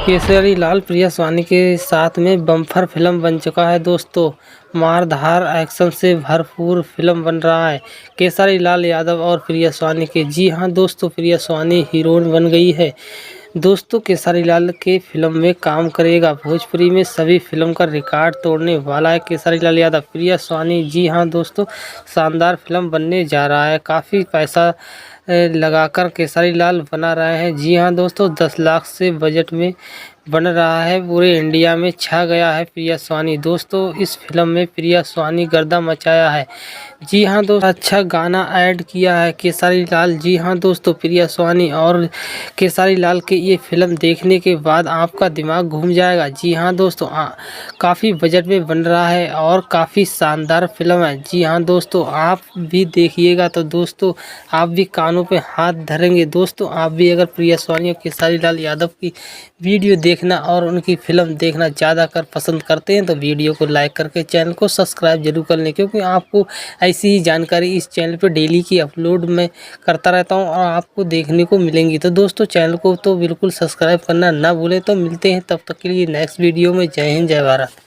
केसरी लाल प्रिया स्वानी के साथ में बम्पर फिल्म बन चुका है दोस्तों। मारधार एक्शन से भरपूर फिल्म बन रहा है केसरी लाल यादव और प्रिया स्वानी के। जी हां दोस्तों, प्रिया स्वानी हीरोइन बन गई है दोस्तों। केसरी लाल के फिल्म में काम करेगा। भोजपुरी में सभी फिल्म का रिकॉर्ड तोड़ने वाला है केसरी लाल यादव। प्रिया स्वानी, जी हां दोस्तों, शानदार फिल्म बनने जा रहा है। काफ़ी पैसा लगाकर केसरी लाल बना रहे हैं। जी हां दोस्तों, 10 लाख से बजट में बन रहा है। पूरे इंडिया में छा गया है प्रिया स्वानी दोस्तों। इस फिल्म में प्रिया स्वानी गर्दा मचाया है। जी हां दोस्तों, अच्छा गाना ऐड किया है केसरी लाल। जी हां दोस्तों, प्रिया स्वानी और केसरी लाल के ये फिल्म देखने के बाद आपका दिमाग घूम जाएगा। जी हां दोस्तों, काफ़ी बजट में बन रहा है और काफ़ी शानदार फिल्म है। जी हां दोस्तों, आप भी देखिएगा तो दोस्तों आप भी कानों पे हाथ धरेंगे दोस्तों। आप भी अगर प्रिया स्वानी और केसरी लाल यादव की वीडियो देखना और उनकी फिल्म देखना ज़्यादा कर पसंद करते हैं तो वीडियो को लाइक करके चैनल को सब्सक्राइब जरूर कर लें, क्योंकि आपको ऐसी ही जानकारी इस चैनल पे डेली की अपलोड मैं करता रहता हूं और आपको देखने को मिलेंगी। तो दोस्तों चैनल को तो बिल्कुल सब्सक्राइब करना ना भूलें। तो मिलते हैं तब तक के लिए नेक्स्ट वीडियो में। जय हिंद, जय भारत।